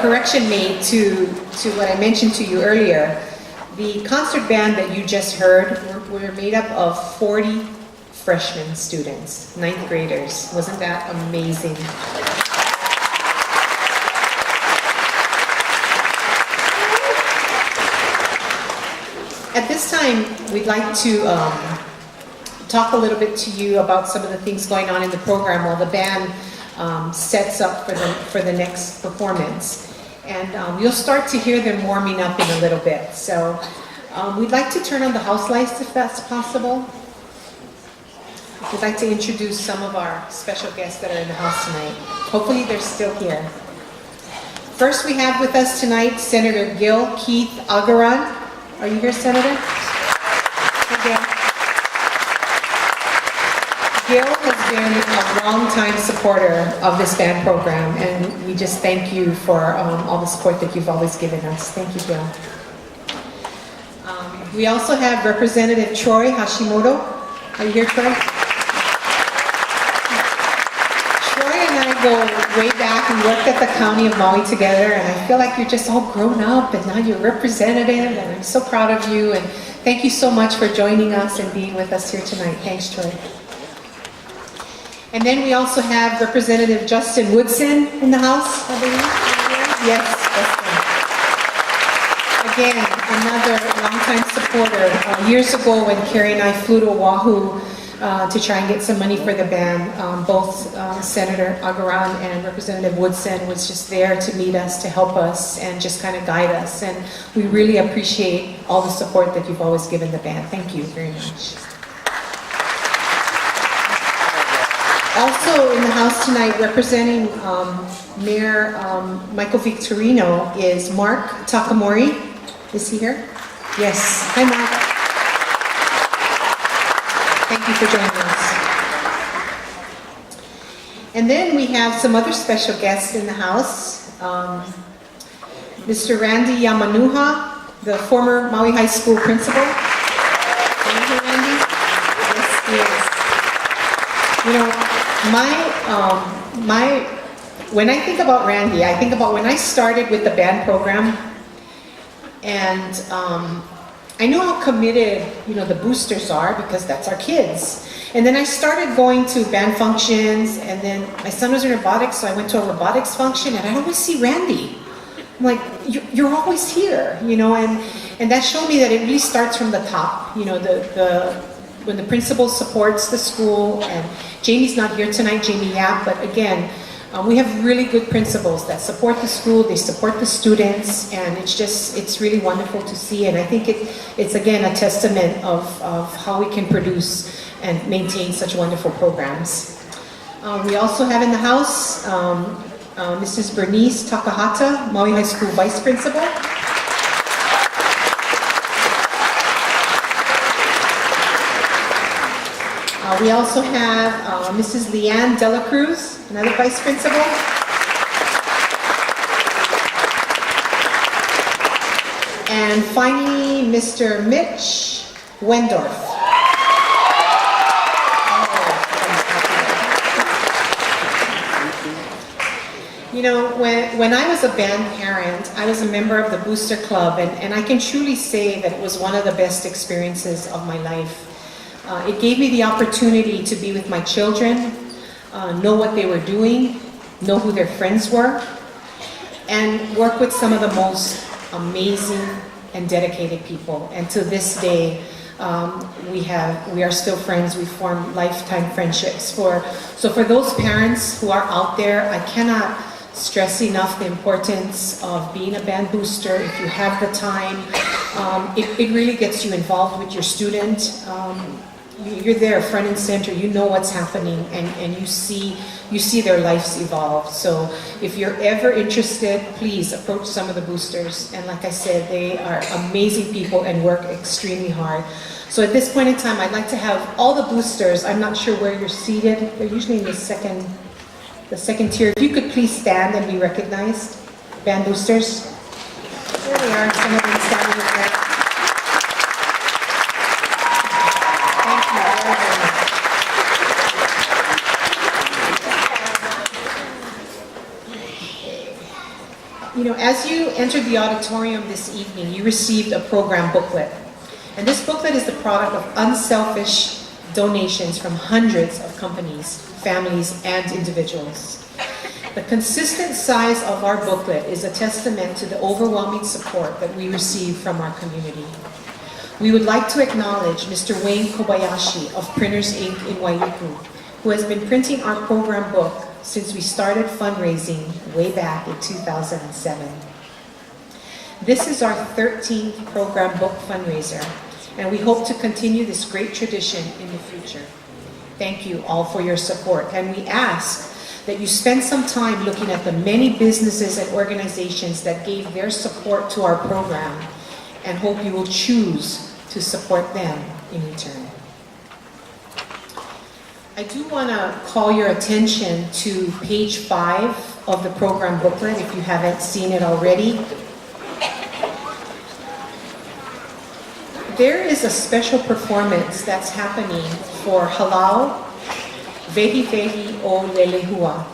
correction made to what I mentioned to you earlier. The concert band that you just heard, we're made up of 40 freshman students, 9th graders. Wasn't that amazing? At this time, we'd like to talk a little bit to you about some of the things going on in the program while the band sets up for the next performance. And you'll start to hear them warming up in a little bit. So we'd like to turn on the house lights if that's possible. We'd like to introduce some of our special guests that are in the house tonight. Hopefully they're still here. First we have with us tonight Senator Gil Keith Agaran. Are you here, Senator? Okay. Gil has been a long-time supporter of this band program, and we just thank you for all the support that you've always given us. Thank you, Gil. We also have Representative Troy Hashimoto. Are you here, Troy? Troy and I go way back. We worked at the County of Maui together, and I feel like you're just all grown up, and now you're representative, and I'm so proud of you, and thank you so much for joining us and being with us here tonight. Thanks, Troy. And then we also have Representative Justin Woodson in the house, I believe. Yes, Justin. Again, another longtime supporter. Years ago when Carrie and I flew to Oahu to try and get some money for the band, both Senator Agaran and Representative Woodson was just there to meet us, to help us, and just kind of guide us. And we really appreciate all the support that you've always given the band. Thank you very much. Also in the house tonight, representing Mayor Michael Victorino, is Mark Takamori. Is he here? Yes. Hi, Mark. Thank you for joining us. And then we have some other special guests in the house. Mr. Randy Yamanuha, the former Maui High School principal. Are you here, Randy? Yes, he is. You know, when I think about Randy, I think about when I started with the band program, and I know how committed, the boosters are, because that's our kids. And then I started going to band functions, and then my son was in robotics, so I went to a robotics function, and I'd always see Randy. I'm like, you're always here, and that showed me that it really starts from the top, when the principal supports the school. And Jamie's not here tonight, Jamie Yap, but again, we have really good principals that support the school, they support the students, and it's really wonderful to see. And I think it's again a testament of how we can produce and maintain such wonderful programs. We also have in the house Mrs. Bernice Takahata, Maui High School Vice Principal. We also have Mrs. Leanne Dela Cruz, another Vice Principal. And finally, Mr. Mitch Wendorf. When I was a band parent, I was a member of the Booster Club, and I can truly say that it was one of the best experiences of my life. It gave me the opportunity to be with my children, know what they were doing, know who their friends were, and work with some of the most amazing and dedicated people. And to this day, we are still friends. We form lifetime friendships. So for those parents who are out there, I cannot stress enough the importance of being a band booster. If you have the time, it really gets you involved with your student. You're there front and center, you know what's happening, and you see their lives evolve. So if you're ever interested, please approach some of the boosters. And like I said, they are amazing people and work extremely hard. So at this point in time, I'd like to have all the boosters, I'm not sure where you're seated, they're usually in the second tier. If you could please stand and be recognized, band boosters. There they are, some of them standing there. entered the auditorium this evening, you received a program booklet. And this booklet is the product of unselfish donations from hundreds of companies, families, and individuals. The consistent size of our booklet is a testament to the overwhelming support that we receive from our community. We would like to acknowledge Mr. Wayne Kobayashi of Printers Inc. in Waiuku, who has been printing our program book since we started fundraising way back in 2007. This is our 13th program book fundraiser, and we hope to continue this great tradition in the future. Thank you all for your support, and we ask that you spend some time looking at the many businesses and organizations that gave their support to our program, and hope you will choose to support them in return. I do want to call your attention to page 5 of the program booklet if you haven't seen it already. There is a special performance that's happening for Halau Vehi Vehi o Lelehua.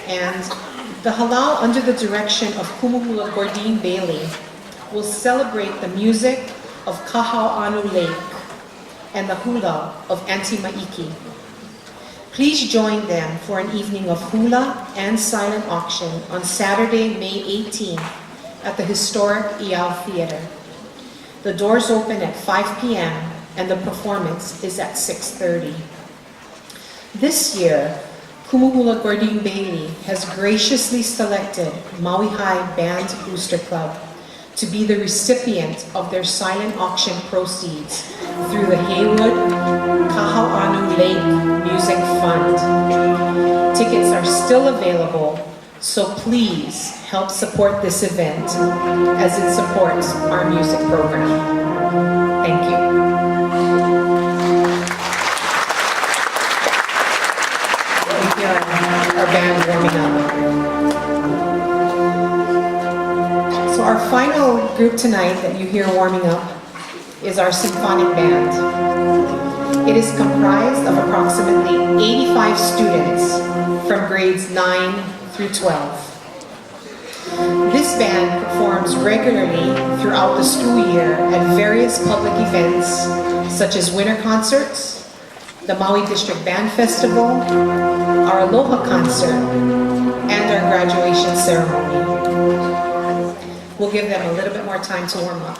And the halau, under the direction of Kumuhula Gordine Bailey, will celebrate the music of Kahau'anu Lake and the hula of Auntie Maiki. Please join them for an evening of hula and silent auction on Saturday, May 18th at the historic Iao Theater. The doors open at 5 p.m. and the performance is at 6:30. This year, Kumuhula Gordine Bailey has graciously selected Maui High Band Booster Club to be the recipient of their silent auction proceeds through the Haywood Kahau'anu Lake Music Fund. Tickets are still available, so please help support this event as it supports our music program. Thank you. Our band warming up. So our final group tonight that you hear warming up is our symphonic band. It is comprised of approximately 85 students from grades 9 through 12. This band performs regularly throughout the school year at various public events such as winter concerts, the Maui District Band Festival, our Aloha concert, and our graduation ceremony. We'll give them a little bit more time to warm up.